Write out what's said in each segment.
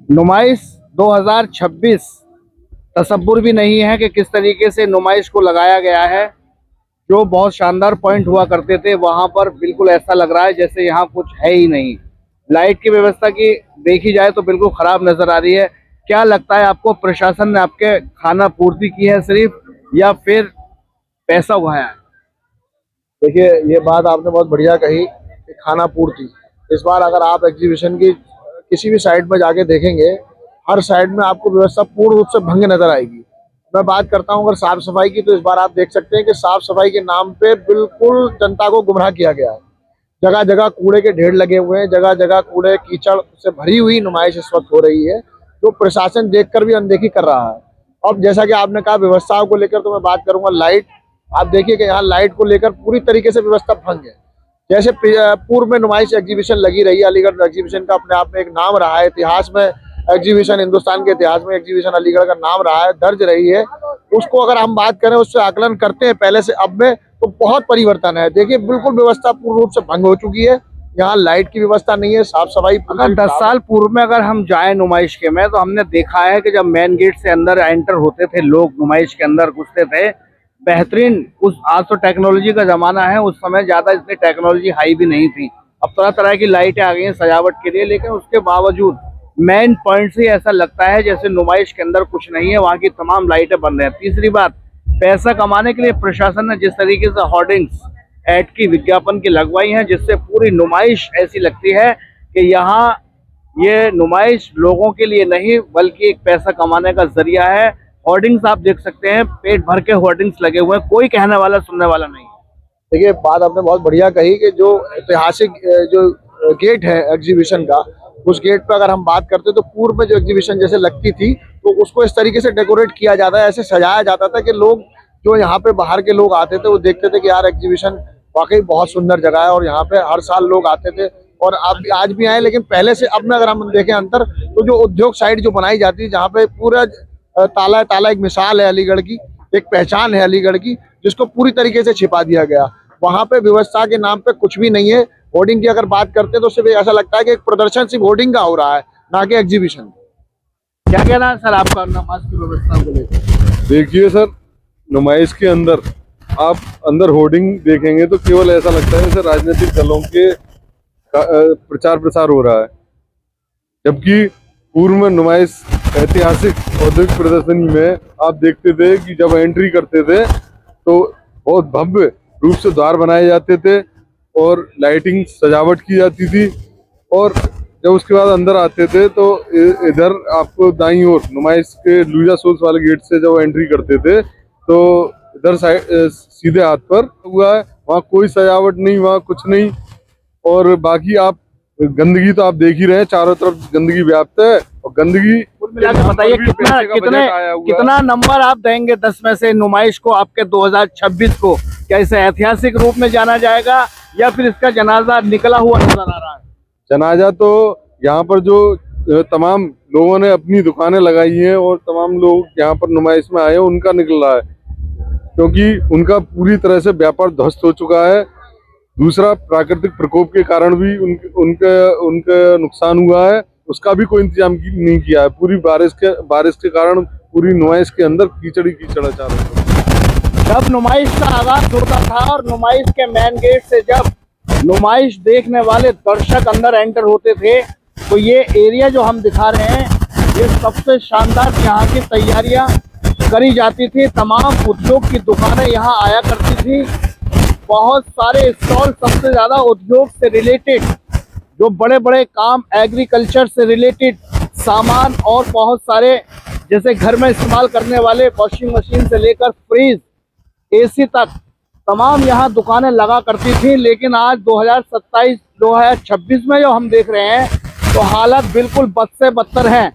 नुमाइश 2026 तसव्वुर भी नहीं है कि किस तरीके से नुमाइश को लगाया गया है। जो बहुत शानदार पॉइंट हुआ करते थे वहां पर बिल्कुल ऐसा लग रहा है जैसे यहाँ कुछ है ही नहीं। लाइट की व्यवस्था की देखी जाए तो बिल्कुल खराब नजर आ रही है। क्या लगता है आपको, प्रशासन ने आपके खाना पूर्ति की है सिर्फ, या फिर पैसा उगाया है? देखिए, ये बात आपने बहुत बढ़िया कही कि खाना पूर्ति। इस बार अगर आप एग्जीबिशन की किसी भी साइड में जाके देखेंगे, हर साइड में आपको व्यवस्था पूर्ण रूप से भंग नजर आएगी। मैं बात करता हूँ अगर साफ सफाई की, तो इस बार आप देख सकते हैं कि साफ सफाई के नाम पे बिल्कुल जनता को गुमराह किया गया है। जगह जगह कूड़े के ढेर लगे हुए हैं, जगह जगह कूड़े कीचड़ से भरी हुई नुमाइश इस वक्त हो रही है, जो प्रशासन देखकर भी अनदेखी कर रहा है। अब जैसा कि आपने कहा व्यवस्थाओं को लेकर, तो मैं बात करूंगा लाइट। आप देखिए कि यहाँ लाइट को लेकर पूरी तरीके से व्यवस्था भंग है। जैसे पूर्व में नुमाइश एग्जीबिशन लगी रही है, अलीगढ़ एग्जीबिशन का अपने आप में एक नाम रहा है, इतिहास में एग्जीबिशन, हिंदुस्तान के इतिहास में एग्जीबिशन अलीगढ़ का नाम रहा है, दर्ज रही है। उसको अगर हम बात करें, उससे आकलन करते हैं पहले से अब में, तो बहुत परिवर्तन है। देखिए, बिल्कुल व्यवस्था पूर्ण रूप से भंग हो चुकी है। यहाँ लाइट की व्यवस्था नहीं है, साफ सफाई। अगर 10 साल पूर्व में अगर हम जाए नुमाइश के में, तो हमने देखा है कि जब मेन गेट से अंदर एंटर होते थे लोग, नुमाइश के अंदर घुसते थे, बेहतरीन, उस आज तो टेक्नोलॉजी का जमाना है, उस समय ज्यादा इतनी टेक्नोलॉजी हाई भी नहीं थी। अब तरह तरह की लाइटें आ गई हैं सजावट के लिए, लेकिन उसके बावजूद मेन पॉइंट से ऐसा लगता है जैसे नुमाइश के अंदर कुछ नहीं है। वहाँ की तमाम लाइटें बंद हैं। तीसरी बात, पैसा कमाने के लिए प्रशासन ने जिस तरीके से होर्डिंग्स ऐड की, विज्ञापन की लगवाई हैं, जिससे पूरी नुमाइश ऐसी लगती है कि यहाँ ये नुमाइश लोगों के लिए नहीं बल्कि एक पैसा कमाने का जरिया है। होर्डिंग्स आप देख सकते हैं, पेट भर के होर्डिंग्स लगे हुए हैं, कोई कहने वाला सुनने वाला नहीं। देखिए, बात आपने बहुत बढ़िया कही कि जो ऐतिहासिक जो गेट है एग्जीबिशन का, उस गेट पर अगर हम बात करते तो पूर्व में जो एग्जीबिशन जैसे लगती थी, तो उसको इस तरीके से डेकोरेट किया जाता है, ऐसे सजाया जाता था कि लोग जो यहाँ पे बाहर के लोग आते थे वो देखते थे कि यार एग्जीबिशन वाकई बहुत सुंदर जगह है, और यहाँ पे हर साल लोग आते थे और आज भी आए। लेकिन पहले से अब में अगर हम देखें अंतर, तो जो उद्योग साइड जो बनाई जाती है, जहाँ पे पूरा ताला ताला एक मिसाल है अलीगढ़ की, एक पहचान है अलीगढ़ की, जिसको पूरी तरीके से छिपा दिया गया। वहाँ पे व्यवस्था के नाम पे कुछ भी नहीं है। होर्डिंग की अगर बात करते हैं तो सिर्फ ऐसा लगता है कि एक प्रदर्शन सिर्फ होर्डिंग का हो रहा है, ना कि एग्जीबिशन। क्या कहना है सर आपका नमाज की व्यवस्था को लेकर? देखिए सर, नुमाइश के अंदर आप अंदर होर्डिंग देखेंगे तो केवल ऐसा लगता है जैसे राजनीतिक दलों के प्रचार प्रसार हो रहा है, जबकि पूर्व में नुमाइश ऐतिहासिक औद्योगिक प्रदर्शनी में आप देखते थे कि जब एंट्री करते थे तो बहुत भव्य रूप से द्वार बनाए जाते थे और लाइटिंग सजावट की जाती थी, और जब उसके बाद अंदर आते थे तो इधर आपको दाईं ओर नुमाइश के लुइजा सोल्स वाले गेट से जब एंट्री करते थे तो इधर साइड सीधे हाथ पर हुआ है, वहाँ कोई सजावट नहीं, वहाँ कुछ नहीं। और बाकी आप गंदगी तो आप देख ही रहे हैं, चारों तरफ गंदगी व्याप्त है। और गंदगी कुल मिला के बताइए कितना नंबर आप देंगे 10 में से नुमाइश को, आपके 2026 को? क्या इसे ऐतिहासिक रूप में जाना जाएगा या फिर इसका जनाजा निकला हुआ नजर आ रहा है? जनाजा तो यहाँ पर जो तमाम लोगों ने अपनी दुकानें लगाई हैं और तमाम लोग यहाँ पर नुमाइश में आए हैं, उनका निकल रहा है, क्योंकि उनका पूरी तरह से व्यापार ध्वस्त हो चुका है। दूसरा, प्राकृतिक प्रकोप के कारण भी उनका नुकसान हुआ है, उसका भी कोई इंतजाम नहीं किया है। पूरी बारिश के कारण पूरी नुमाइश के अंदर कीचड़ ही कीचड़ है चारों तरफ। जब नुमाइश का आगाज होता था और नुमाइश के मेन गेट से जब नुमाइश देखने वाले दर्शक अंदर एंटर होते थे, तो ये एरिया जो हम दिखा रहे हैं, ये सबसे शानदार यहाँ की तैयारियां करी जाती थी। तमाम उद्योग की दुकानें यहाँ आया करती थी, बहुत सारे स्टॉल, सबसे ज्यादा उद्योग से रिलेटेड जो बड़े बड़े काम, एग्रीकल्चर से रिलेटेड सामान, और बहुत सारे जैसे घर में इस्तेमाल करने वाले वॉशिंग मशीन से लेकर फ्रिज, एसी तक तमाम यहाँ दुकानें लगा करती थी। लेकिन आज 2026 में जो हम देख रहे हैं, तो हालत बिल्कुल बद से बदतर है।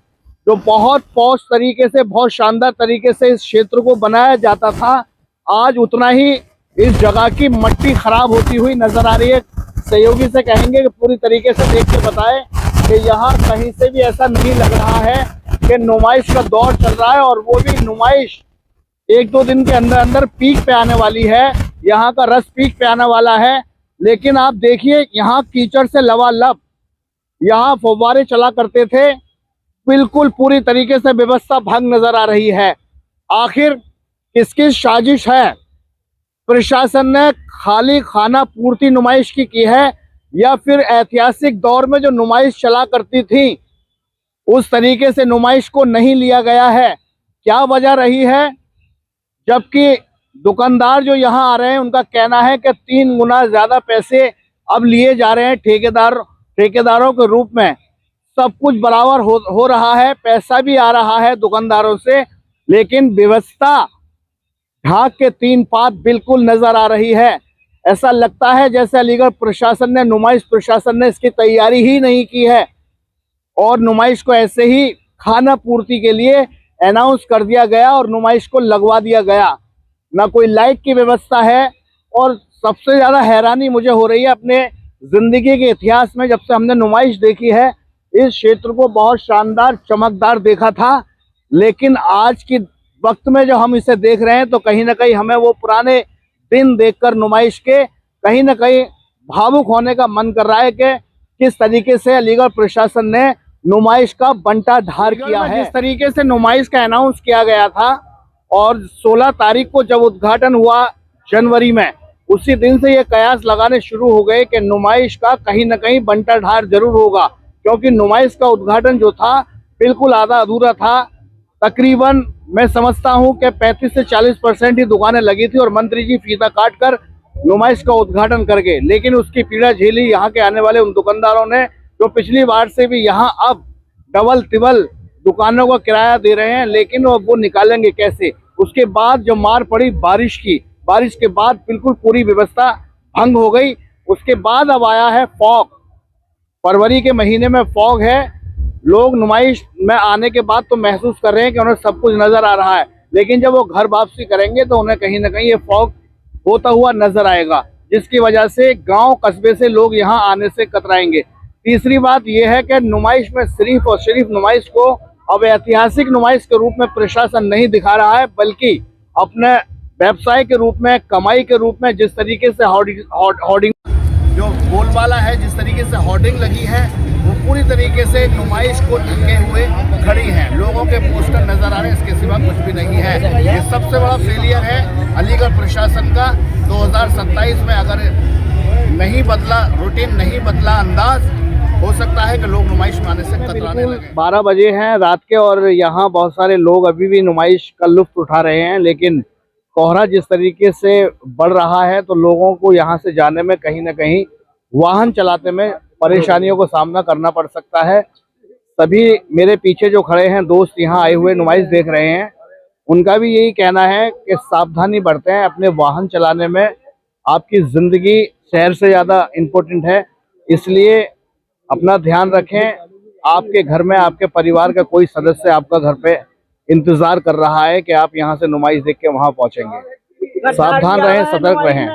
जो बहुत पॉश तरीके से, बहुत शानदार तरीके से इस क्षेत्र को बनाया जाता था, आज उतना ही इस जगह की मट्टी खराब होती हुई नजर आ रही है। सहयोगी से कहेंगे कि पूरी तरीके से देख के बताएं कि यहाँ कहीं से भी ऐसा नहीं लग रहा है कि नुमाइश का दौर चल रहा है, और वो भी नुमाइश 1-2 दिन के अंदर अंदर पीक पे आने वाली है। यहाँ का रस पीक पे आने वाला है। लेकिन आप देखिए, यहाँ कीचड़ से लबालब, यहाँ फव्वारे चला करते थे, बिल्कुल पूरी तरीके से व्यवस्था भंग नजर आ रही है। आखिर किसकी साजिश है? प्रशासन ने खाली खाना पूर्ति नुमाइश की है या फिर ऐतिहासिक दौर में जो नुमाइश चला करती थी उस तरीके से नुमाइश को नहीं लिया गया है? क्या वजह रही है? जबकि दुकानदार जो यहाँ आ रहे हैं उनका कहना है कि 3 गुना ज्यादा पैसे अब लिए जा रहे हैं ठेकेदारों के रूप में। सब कुछ बराबर हो रहा है, पैसा भी आ रहा है दुकानदारों से, लेकिन व्यवस्था ढाक के 3 पात बिल्कुल नजर आ रही है। ऐसा लगता है जैसे अलीगढ़ प्रशासन ने, नुमाइश प्रशासन ने इसकी तैयारी ही नहीं की है और नुमाइश को ऐसे ही खाना पूर्ति के लिए अनाउंस कर दिया गया और नुमाइश को लगवा दिया गया। ना कोई लाइट की व्यवस्था है और सबसे ज्यादा हैरानी मुझे हो रही है अपने जिंदगी के इतिहास में, जब से हमने नुमाइश देखी है इस क्षेत्र को बहुत शानदार चमकदार देखा था, लेकिन आज की वक्त में जो हम इसे देख रहे हैं तो कहीं ना कहीं हमें वो पुराने दिन देखकर नुमाइश के कहीं ना कहीं भावुक होने का मन कर रहा है कि किस तरीके से अलीगढ़ प्रशासन ने नुमाइश का बंटाढार किया है। जिस तरीके से नुमाइश का अनाउंस किया गया था और 16 तारीख को जब उद्घाटन हुआ जनवरी में, उसी दिन से ये कयास लगाने शुरू हो गए कि नुमाइश का कहीं ना कहीं बंटाढार जरूर होगा, क्योंकि नुमाइश का उद्घाटन जो था बिल्कुल आधा अधूरा था। तकरीबन मैं समझता हूं कि 35 से 40% ही दुकानें लगी थी और मंत्री जी फीता काट कर नुमाइश का उद्घाटन कर गए, लेकिन उसकी पीड़ा झेली यहाँ के आने वाले उन दुकानदारों ने जो पिछली बार से भी यहाँ अब डबल तिबल दुकानों का किराया दे रहे हैं, लेकिन वो निकालेंगे कैसे? उसके बाद जो मार पड़ी बारिश की, बारिश के बाद बिल्कुल पूरी व्यवस्था भंग हो गई। उसके बाद अब आया है फॉग, फरवरी के महीने में फॉग है। लोग नुमाइश में आने के बाद तो महसूस कर रहे हैं कि उन्हें सब कुछ नजर आ रहा है, लेकिन जब वो घर वापसी करेंगे तो उन्हें कहीं ना कहीं ये फॉग होता हुआ नजर आएगा, जिसकी वजह से गांव कस्बे से लोग यहां आने से कतराएंगे। तीसरी बात यह है कि नुमाइश में सिर्फ और सिर्फ नुमाइश को अब ऐतिहासिक नुमाइश के रूप में प्रशासन नहीं दिखा रहा है, बल्कि अपने व्यवसाय के रूप में, कमाई के रूप में जिस तरीके से होर्डिंग जो बोलबाला है, जिस तरीके से होर्डिंग लगी है, वो पूरी तरीके से नुमाइश को ढके हुए खड़ी हैं। लोगों के पोस्टर नजर आ रहे हैं, इसके सिवा कुछ भी नहीं है। ये सबसे बड़ा फेलियर है अलीगढ़ प्रशासन का। 2027 में अगर नहीं बदला रूटीन, नहीं बदला अंदाज, हो सकता है कि लोग नुमाइश में आने से कतराने लगे। 12 बजे हैं रात के और यहाँ बहुत सारे लोग अभी भी नुमाइश का लुत्फ उठा रहे हैं, लेकिन कोहरा जिस तरीके से बढ़ रहा है तो लोगों को यहाँ से जाने में कहीं ना कहीं वाहन चलाते में परेशानियों को सामना करना पड़ सकता है। सभी मेरे पीछे जो खड़े हैं दोस्त यहाँ आए हुए नुमाइश देख रहे हैं, उनका भी यही कहना है कि सावधानी बरतें अपने वाहन चलाने में। आपकी ज़िंदगी शहर से ज़्यादा इम्पोर्टेंट है, इसलिए अपना ध्यान रखें। आपके घर में आपके परिवार का कोई सदस्य आपका घर पे इंतजार कर रहा है कि आप यहां से नुमाइश देख के वहां पहुंचेंगे। सावधान रहें, सतर्क रहें।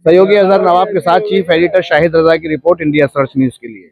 सहयोगी अजहर नवाब के साथ चीफ एडिटर शाहिद रजा की रिपोर्ट, इंडिया सर्च न्यूज के लिए।